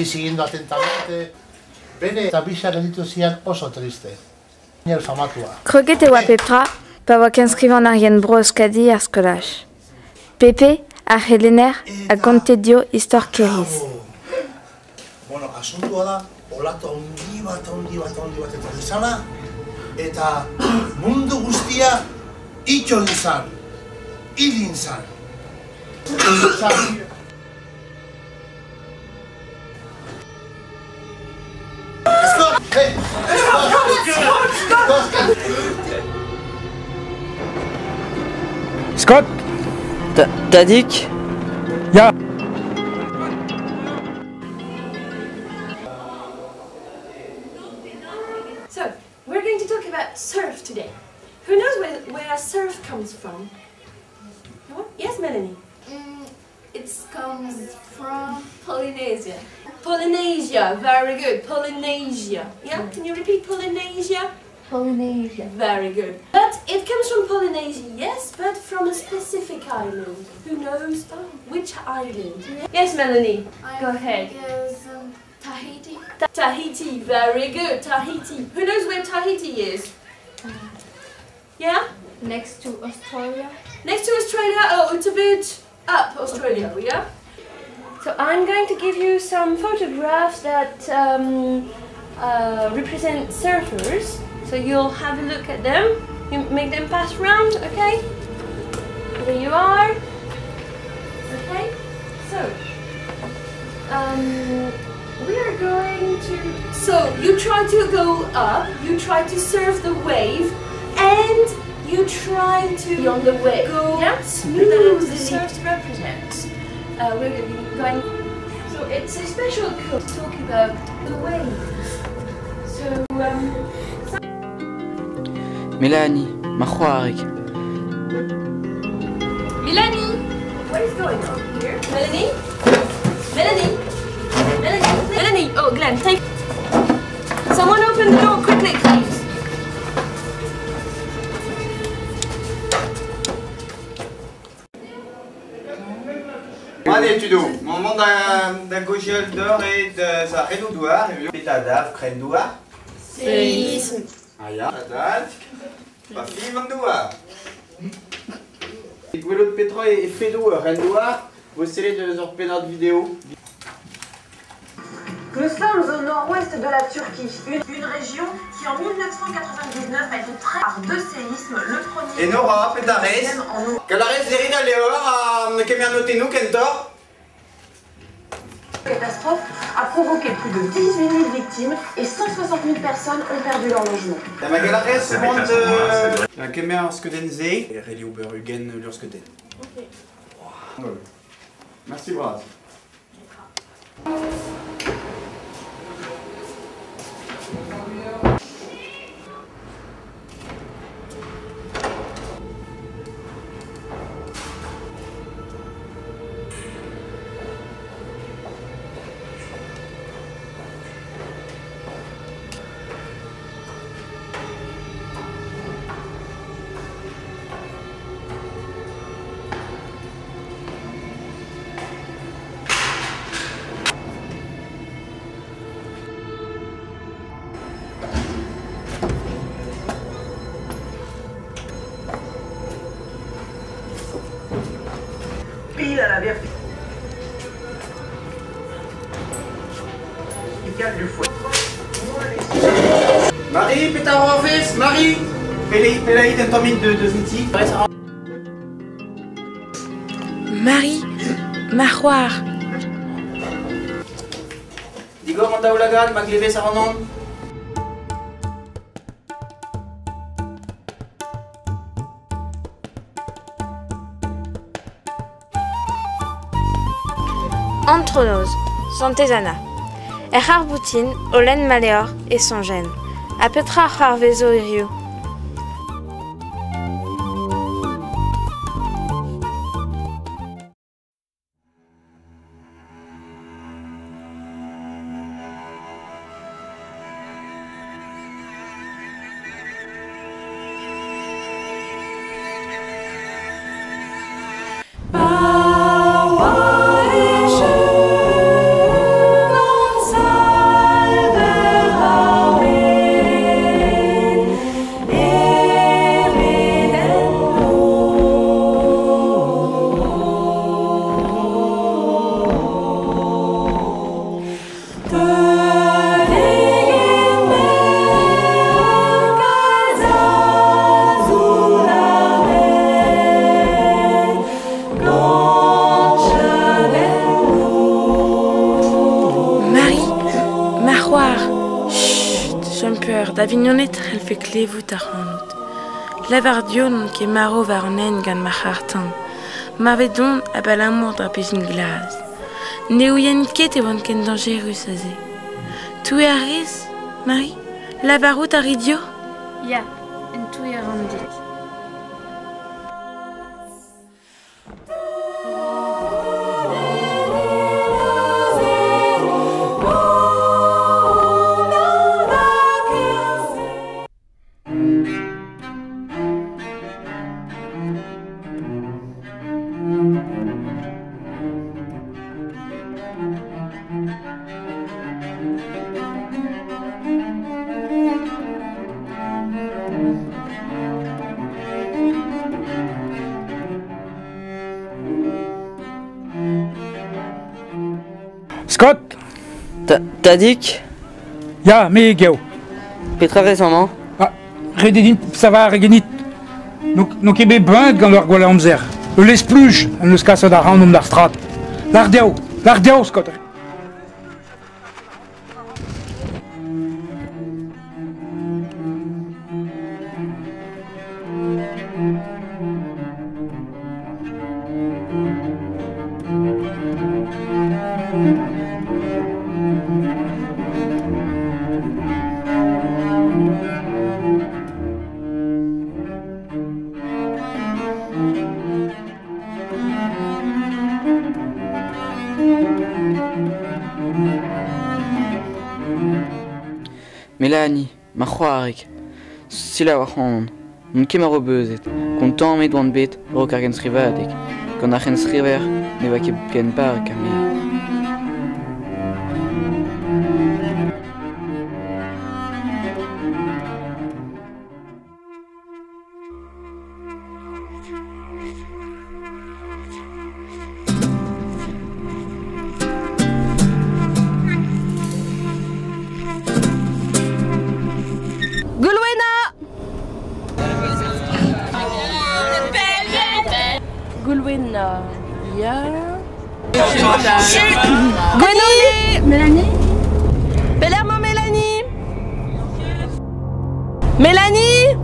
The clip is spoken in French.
así siguiendo atentamente. Bere eta bisa gelditu zian oso triste. Famatua. Kroget ewa Petra, pa oa kenskrivan ar yen bro euskadi ar skolaj. Pepe, ar helener, a konte dio istor keriz. Bueno, asuntua da, olatu handi bat eta izala, eta mundu guztia itxon izan, hilin zan. Scott, t'as dit que... Ja. So, we're going to talk about surf today. Who knows where surf comes from? What? Yes, Melanie? It comes from Polynesia. Polynesia, very good. Polynesia. Yeah, can you repeat Polynesia? Polynesia. Very good. But it comes from Polynesia, yes, but from a specific island. Who knows which island? Yes, Melanie, go ahead. Tahiti. Tahiti, very good. Tahiti. Who knows where Tahiti is? Yeah? Next to Australia. Next to Australia? Oh, it's a bit up Australia, yeah? So I'm going to give you some photographs that represent surfers. So you'll have a look at them. You make them pass around, okay? There you are. Okay? So, we are going to... So, you try to go up, you try to surf the wave, and you try to on the wave. Go smoothly. Surf represents. We're going to be going... So, it's a special code to talk about the waves. So, Melanie, Mahuarik. Melanie! What is going on here? Melanie? Melanie? Melanie? Melanie! Oh, Glenn, take... Someone open the door quickly, please. Allez, Tudo, moment d'un gauchiol d'or et de sa redoudoir, et d'adaf, crendouar. Séisme. Aia, adad, pafi, vandouar. Gwelo de Petra et Fedo, rendouar, vous serez de leur pénal vidéo. Nous sommes au nord-ouest de la Turquie, une région qui en 1999 a été traitée par deux séismes, le premier... Et Nora, Pétares, Calares, Zerida, Léor, Kemianotenu, Kentor. La catastrophe a provoqué plus de 18 000 victimes et 160 000 personnes ont perdu leur logement. La Magalares monte la Kemer Skedenze et Reli Oberhugen Lurskeden. Ok. Merci, Braz. Pile à la verticale du foie. Marie, Pétarofis, Marie! Pélaïd, un tomit de Ziti. Marie, Mahuar. Digo, Mandaoulagan, Magleve, Saranon. Antronos, Santezana. Errar Boutin, Olen Maléor et son gène. A Petra Harvezo Iriu. d'Avignonet elle fait clévou tarhanut. Lavardion qui maro varnen gan machartan. Mavedon a bel amour d'un pejin glace. Neuyen ket e vant ken dangerus aze. Tu e ariz, Marie? Lavarout aridio? Ya, en tout est rendu. Scott? Tadik? Ya, me geo. Petra récemment? Ah, rededin, ça va, regenit. Nou kebe beint gant ur gwala amzer. Les pluj, an eus kasset ar rannom d'ar strat. Lardeo, Scott. Mélanie, ma c'hoarek. Sila wac'han, n'on ket mar o beuzet. Kontant met oant bet, rok ar gen srivadek. Gant ar gen sriver, ne va ket ken par kame. Gulwena, ya. Mélanie. Mélanie. Belerma Mélanie. Mélanie.